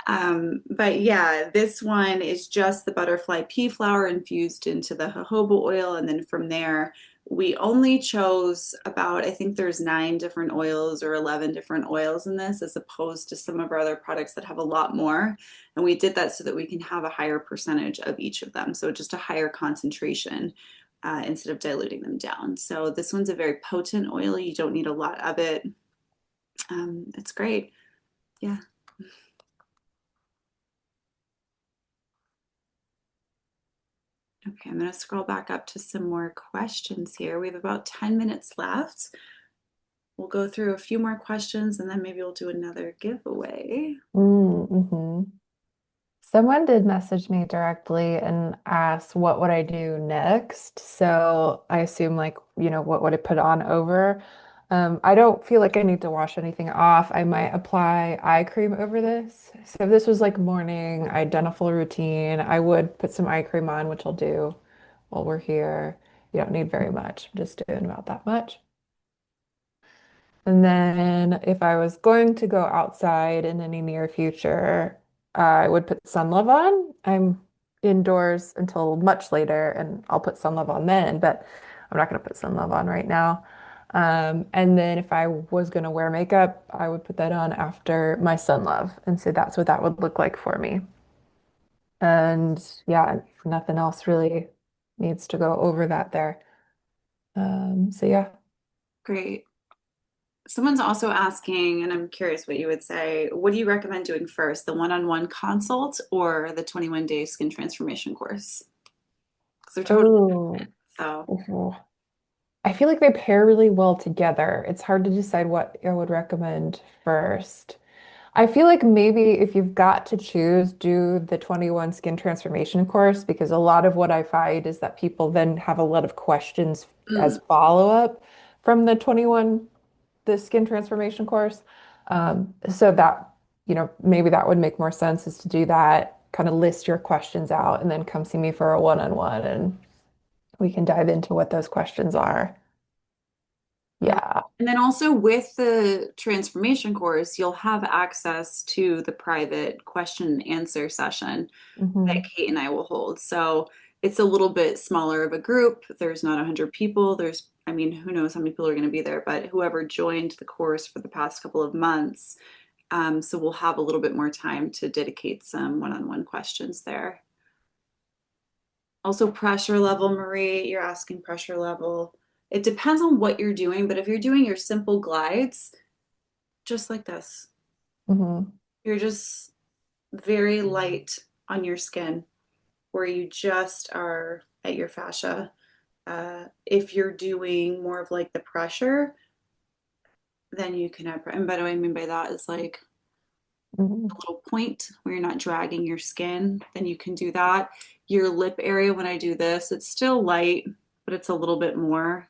S2: Mhm.
S1: But yeah, this one is just the butterfly pea flower infused into the jojoba oil. And then from there, we only chose about, I think there's 9 different oils or 11 different oils in this, as opposed to some of our other products that have a lot more. And we did that so that we can have a higher percentage of each of them. So just a higher concentration instead of diluting them down. So this one's a very potent oil. You don't need a lot of it. It's great. Yeah. Okay, I'm going to scroll back up to some more questions here. We have about 10 minutes left. We'll go through a few more questions and then maybe we'll do another giveaway.
S2: Mm-hmm. Someone did message me directly and asked what would I do next. So I assume like, what would I put on over? I don't feel like I need to wash anything off. I might apply eye cream over this. So if this was like morning identical routine, I would put some eye cream on, which I'll do while we're here. You don't need very much. I'm just doing about that much. And then if I was going to go outside in any near future, I would put sunlove on. I'm indoors until much later and I'll put sunlove on then, but I'm not going to put sunlove on right now. And then if I was going to wear makeup, I would put that on after my sunlove. And so that's what that would look like for me. And yeah, nothing else really needs to go over that there. So yeah.
S1: Great. Someone's also asking, and I'm curious what you would say, what do you recommend doing first, the one-on-one consult or the 21-day skin transformation course? Because they're totally
S2: Oh.
S1: so.
S2: I feel like they pair really well together. It's hard to decide what I would recommend first. I feel like maybe if you've got to choose, do the 21 skin transformation course because a lot of what I find is that people then have a lot of questions as
S1: Mm,
S2: follow-up from the skin transformation course. So that, maybe that would make more sense is to do that, kind of list your questions out and then come see me for a one-on-one and we can dive into what those questions are.
S1: yeah.
S2: Yeah.
S1: And then also with the transformation course, you'll have access to the private question and answer session that
S2: Hmm.
S1: Kate and I will hold. So it's a little bit smaller of a group. There's not 100 people. I mean, who knows how many people are going to be there, but whoever joined the course for the past couple of months. So we'll have a little bit more time to dedicate some one-on-one questions there. Also, pressure level, Marie, you're asking pressure level. It depends on what you're doing, but if you're doing your simple glides, just like this,
S2: Hmm.
S1: you're just very light on your skin where you just are at your fascia. If you're doing more of like the pressure, then you can add, and by the way, I mean by that is like a
S2: Hmm.
S1: little point where you're not dragging your skin, then you can do that. Your lip area, when I do this, it's still light, but it's a little bit more.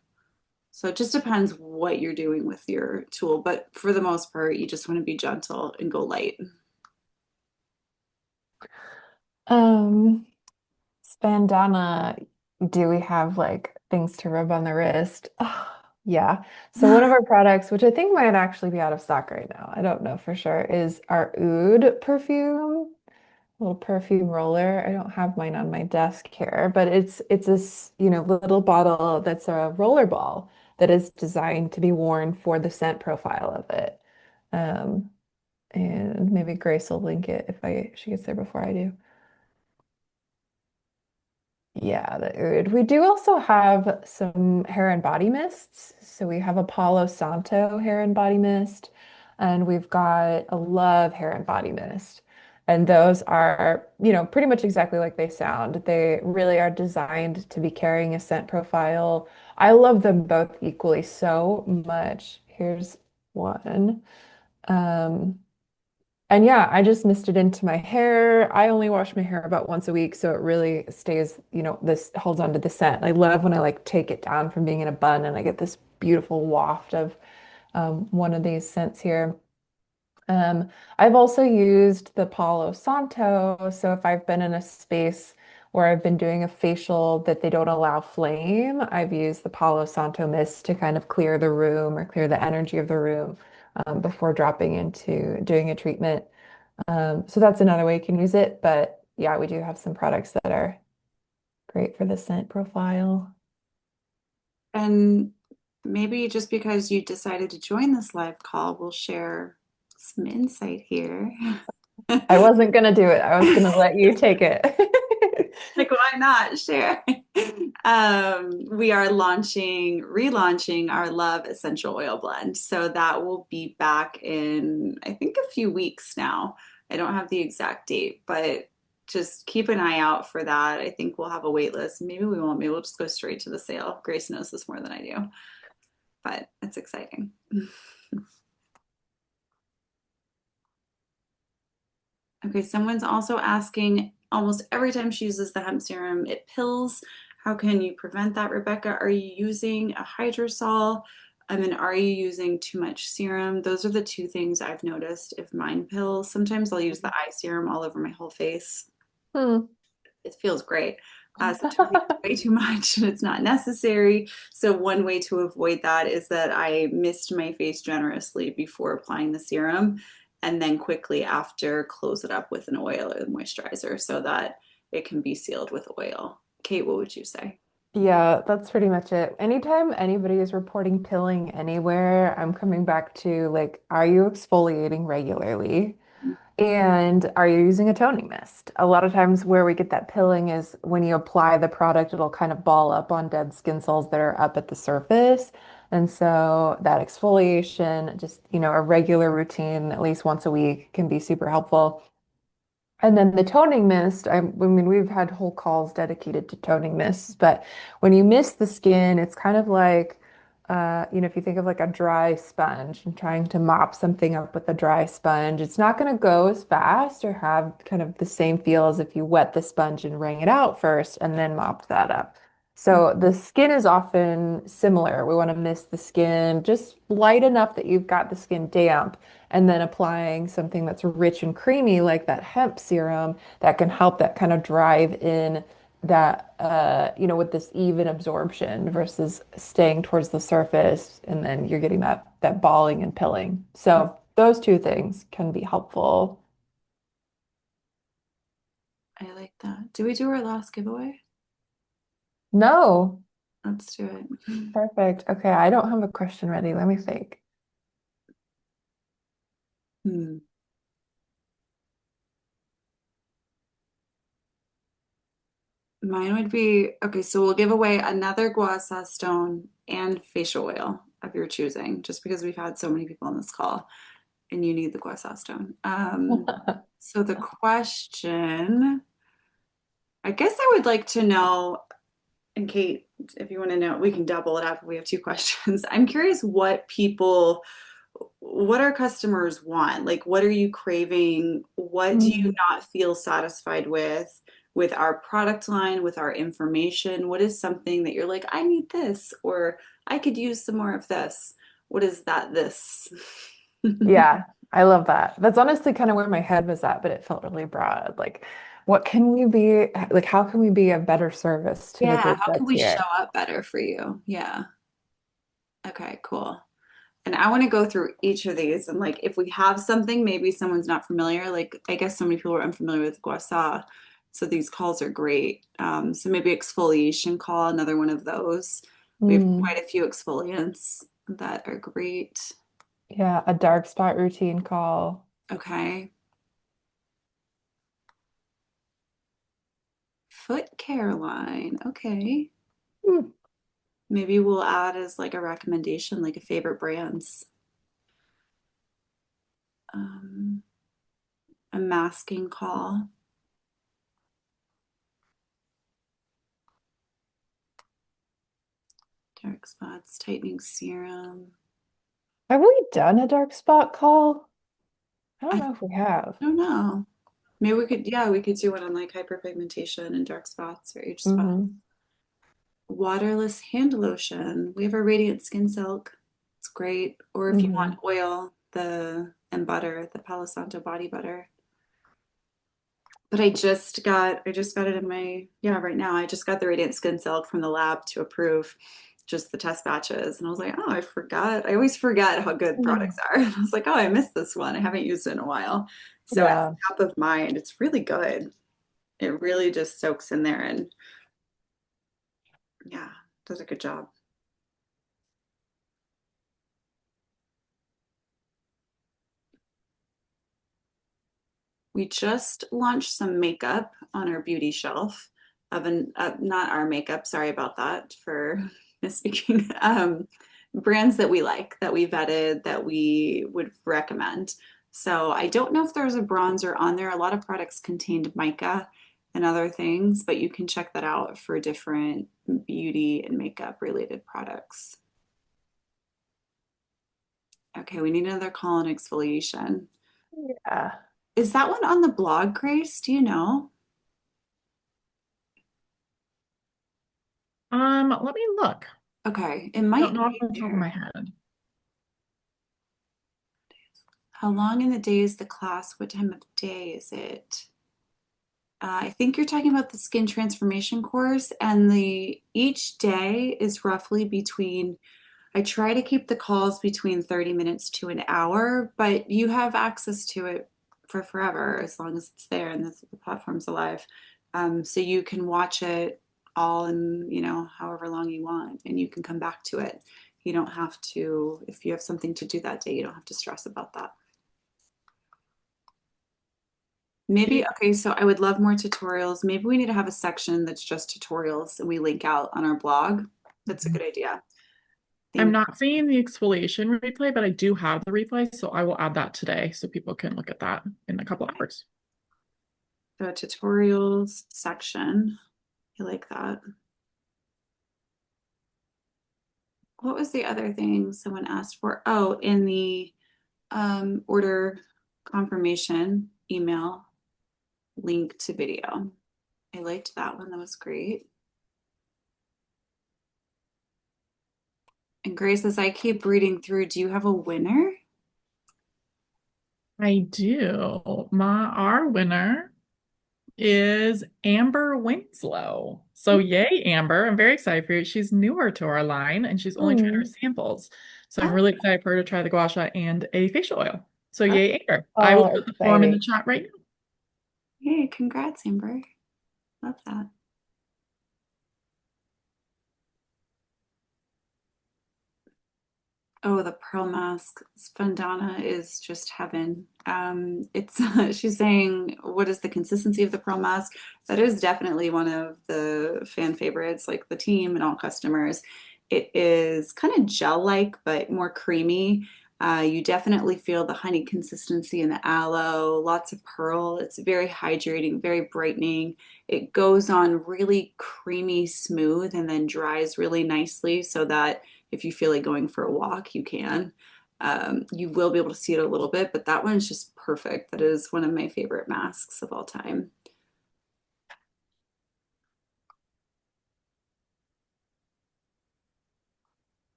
S1: So it just depends what you're doing with your tool. But for the most part, you just want to be gentle and go light.
S2: Um, Spandana, do we have like things to rub on the wrist? Yeah. So one of our products, which I think might actually be out of stock right now, I don't know for sure, is our Oud perfume, little perfume roller. I don't have mine on my desk here, but it's this, little bottle that's a roller ball that is designed to be worn for the scent profile of it. Um, and maybe Grace will link it if she gets there before I do. Yeah, the oud. We do also have some hair and body mists. So we have a Palo Santo hair and body mist, and we've got a Love hair and body mist. And those are, pretty much exactly like they sound. They really are designed to be carrying a scent profile. I love them both equally so much. Here's one. Um, and yeah, I just misted into my hair. I only wash my hair about once a week, so it really stays, this holds on to the scent. I love when I like take it down from being in a bun and I get this beautiful waft of one of these scents here. Um, I've also used the Palo Santo. So if I've been in a space where I've been doing a facial that they don't allow flame, I've used the Palo Santo mist to kind of clear the room or clear the energy of the room before dropping into doing a treatment. So that's another way you can use it. But yeah, we do have some products that are great for the scent profile.
S1: And maybe just because you decided to join this live call, we'll share some insight here.
S2: I wasn't gonna do it. I was gonna let you take it.
S1: Like, why not share? We are relaunching our Love Essential Oil Blend. So that will be back in, I think, a few weeks now. I don't have the exact date, but just keep an eye out for that. I think we'll have a wait list. Maybe we won't. Maybe we'll just go straight to the sale. Grace knows this more than I do, but it's exciting. Okay, someone's also asking, almost every time she uses the hemp serum, it pills. How can you prevent that, Rebecca? Are you using a hydrosol? And then are you using too much serum? Those are the two things I've noticed if mine pills. Sometimes I'll use the eye serum all over my whole face.
S2: Hmm.
S1: It feels great. Sometimes it's way too much and it's not necessary. So one way to avoid that is that I mist my face generously before applying the serum and then quickly after close it up with an oil or moisturizer so that it can be sealed with oil. Kate, what would you say?
S2: Yeah, that's pretty much it. Anytime anybody is reporting pilling anywhere, I'm coming back to like, are you exfoliating regularly? And are you using a toning mist? A lot of times where we get that pilling is when you apply the product, it'll kind of ball up on dead skin cells that are up at the surface. And so that exfoliation, just, a regular routine, at least once a week, can be super helpful. And then the toning mist, I mean, we've had whole calls dedicated to toning mists, but when you mist the skin, it's kind of like, if you think of like a dry sponge and trying to mop something up with a dry sponge, it's not going to go as fast or have kind of the same feel as if you wet the sponge and wring it out first and then mopped that up. So the skin is often similar. We want to mist the skin just light enough that you've got the skin damp and then applying something that's rich and creamy like that hemp serum that can help that kind of drive in that with this even absorption versus staying towards the surface and then you're getting that balling and pilling. So those two things can be helpful.
S1: I like that. Do we do our last giveaway?
S2: No,
S1: Let's do it.
S2: perfect. Okay, I don't have a question ready. Let me think.
S1: Hmm. Mine would be okay, so we'll give away another Gua Sha stone and facial oil of your choosing, just because we've had so many people on this call and you need the Gua Sha stone. So the question, I guess I would like to know, and Kate, if you want to know, we can double it up if we have two questions. I'm curious what our customers want. Like, what are you craving? What do you
S2: Mm.
S1: not feel satisfied with our product line, with our information? What is something that you're like, I need this, or I could use some more of this? What is that this?
S2: Yeah, I love that. That's honestly kind of where my head was at, but it felt really broad. Like, what can we be, like, how can we be a better service to the
S1: Yeah,
S2: group
S1: how can
S2: that's
S1: we show
S2: here?
S1: up better for you? Yeah. Okay, cool. And I want to go through each of these and like if we have something, maybe someone's not familiar. Like I guess so many people are unfamiliar with Gua Sha, so these calls are great. So maybe exfoliation call, another one of those. We have
S2: Mm,
S1: quite a few exfoliants that are great.
S2: yeah, a dark spot routine call.
S1: Okay. Foot care line. Okay.
S2: Mm,
S1: Maybe we'll add as like a recommendation, like a favorite brands. Um, a masking call, dark spots, tightening serum.
S2: have we done a dark spot call? I don't
S1: I
S2: know if we have.
S1: don't know. Maybe we could, yeah, we could do one on like hyperpigmentation and dark spots or age spots.
S2: Hmm.
S1: Waterless hand lotion. We have a radiant skin silk. It's great. Or if you want
S2: Hmm.
S1: oil, and butter, the Palo Santo body butter. But I just got it in my, yeah, right now. I just got the radiant skin silk from the lab to approve just the test batches. And I was like, oh, I forgot. I always forget how good products are. And I was like, oh, I missed this one. I haven't used it in a while. So it's
S2: Yeah.
S1: top of mind. It's really good. It really just soaks in there and yeah, does a good job. We just launched some makeup on our beauty shelf not our makeup, sorry about that for misspeaking. Brands that we like, that we vetted, that we would recommend. So I don't know if there's a bronzer on there. A lot of products contained mica and other things, but you can check that out for different beauty and makeup related products. Okay, we need another call on exfoliation.
S2: Yeah.
S1: Is that one on the blog, Grace? Do you know?
S3: Let me look.
S1: Okay, it
S3: Don't
S1: might
S3: know off
S1: be
S3: the top of my
S1: there.
S3: head.
S1: How long in the day is the class? What time of day is it? I think you're talking about the skin transformation course, and the each day is roughly between. I try to keep the calls between 30 minutes to an hour, but you have access to it for forever as long as it's there and the platform's alive. So you can watch it all in, however long you want, and you can come back to it. You don't have to, if you have something to do that day, you don't have to stress about that. Maybe, okay, so I would love more tutorials. Maybe we need to have a section that's just tutorials and we link out on our blog. That's a good idea.
S3: I'm
S1: Thank
S3: not seeing the exfoliation replay, but I do have the replay, so I will add that today so people can look at that in a couple hours.
S1: the tutorials section. I like that. What was the other thing someone asked for? Oh, in the order confirmation email, link to video. I liked that one. That was great. And Grace, as I keep reading through, do you have a winner?
S3: I do. Our winner is Amber Winslow. So yay, Amber. I'm very excited for you. She's newer to our line and she's only tried our
S2: Mm.
S3: samples. So I'm
S1: Oh,
S3: really excited for her to try the Gua Sha and a facial oil. So yay, Amber. I will
S2: Oh,
S3: put the form in the
S2: exciting.
S3: chat right now.
S1: hey, congrats, Amber. Love that. Oh, the pearl mask. Spandana is just heaven. It's she's saying, what is the consistency of the pearl mask? That is definitely one of the fan favorites, like the team and all customers. It is kind of gel-like, but more creamy. You definitely feel the honey consistency in the aloe, lots of pearl. It's very hydrating, very brightening. It goes on really creamy smooth and then dries really nicely so that if you feel like going for a walk, you can. You will be able to see it a little bit, but that one's just perfect. That is one of my favorite masks of all time.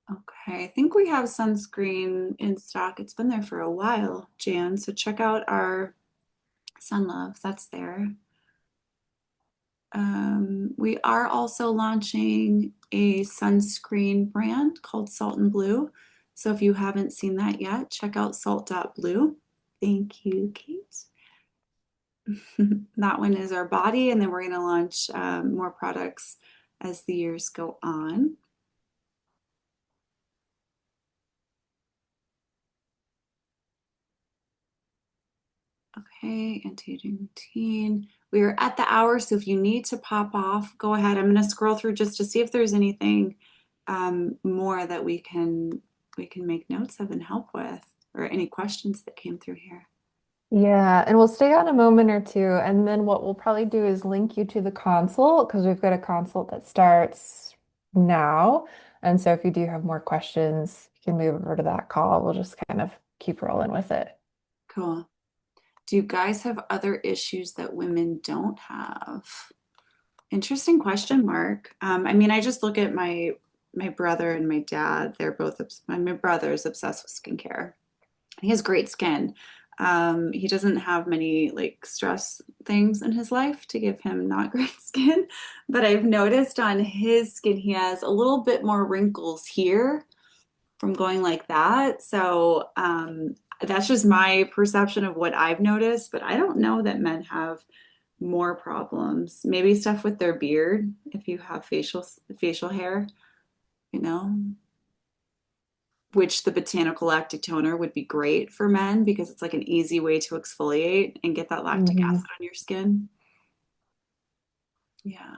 S1: Okay, I think we have sunscreen in stock. It's been there for a while, Jan. So check out our Sun Love. That's there. We are also launching a sunscreen brand called Salt and Blue. So if you haven't seen that yet, check out salt.blue. Thank you, Kate. That one is our body, and then we're going to launch more products as the years go on. Okay, anti-aging routine. We are at the hour, so if you need to pop off, go ahead. I'm going to scroll through just to see if there's anything more that we can make notes of and help with, or any questions that came through here.
S2: Yeah, and we'll stay on a moment or two, and then what we'll probably do is link you to the consult because we've got a consult that starts now. And so if you do have more questions, you can move over to that call. We'll just kind of keep rolling with it.
S1: Cool. Do you guys have other issues that women don't have? Interesting question, Mark. I mean, I just look at my brother and my dad. They're both my brother is obsessed with skincare. He has great skin. He doesn't have many like stress things in his life to give him not great skin, but I've noticed on his skin he has a little bit more wrinkles here from going like that. So that's just my perception of what I've noticed, but I don't know that men have more problems. Maybe stuff with their beard if you have facial hair, you know, which the botanical lactic toner would be great for men because it's like an easy way to exfoliate and get that lactic
S2: Mhm.
S1: acid on your skin. Yeah.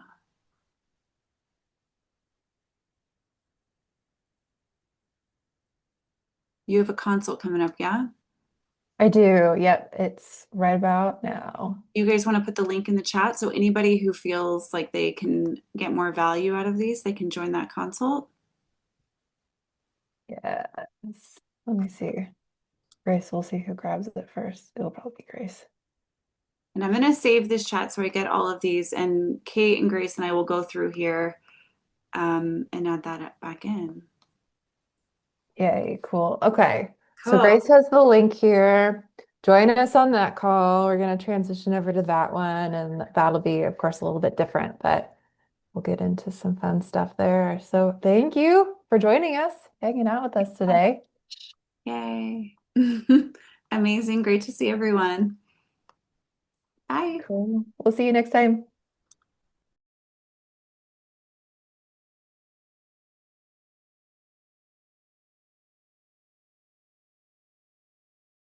S1: You have a consult coming up, yeah?
S2: I do. Yep, it's right about now.
S1: You guys want to put the link in the chat so anybody who feels like they can get more value out of these, they can join that consult.
S2: Yes. Let me see. Grace, we'll see who grabs it first. It'll probably be Grace.
S1: And I'm going to save this chat so I get all of these. And Kate and Grace and I will go through here and add that back in.
S2: Yay, cool. Okay. So
S1: Cool.
S2: Grace has the link here. Join us on that call. We're going to transition over to that one, and that'll be, of course, a little bit different, but we'll get into some fun stuff there. So thank you for joining us, hanging out with us today.
S1: Yay. Amazing. Great to see everyone. Bye.
S2: Cool. We'll see you next time.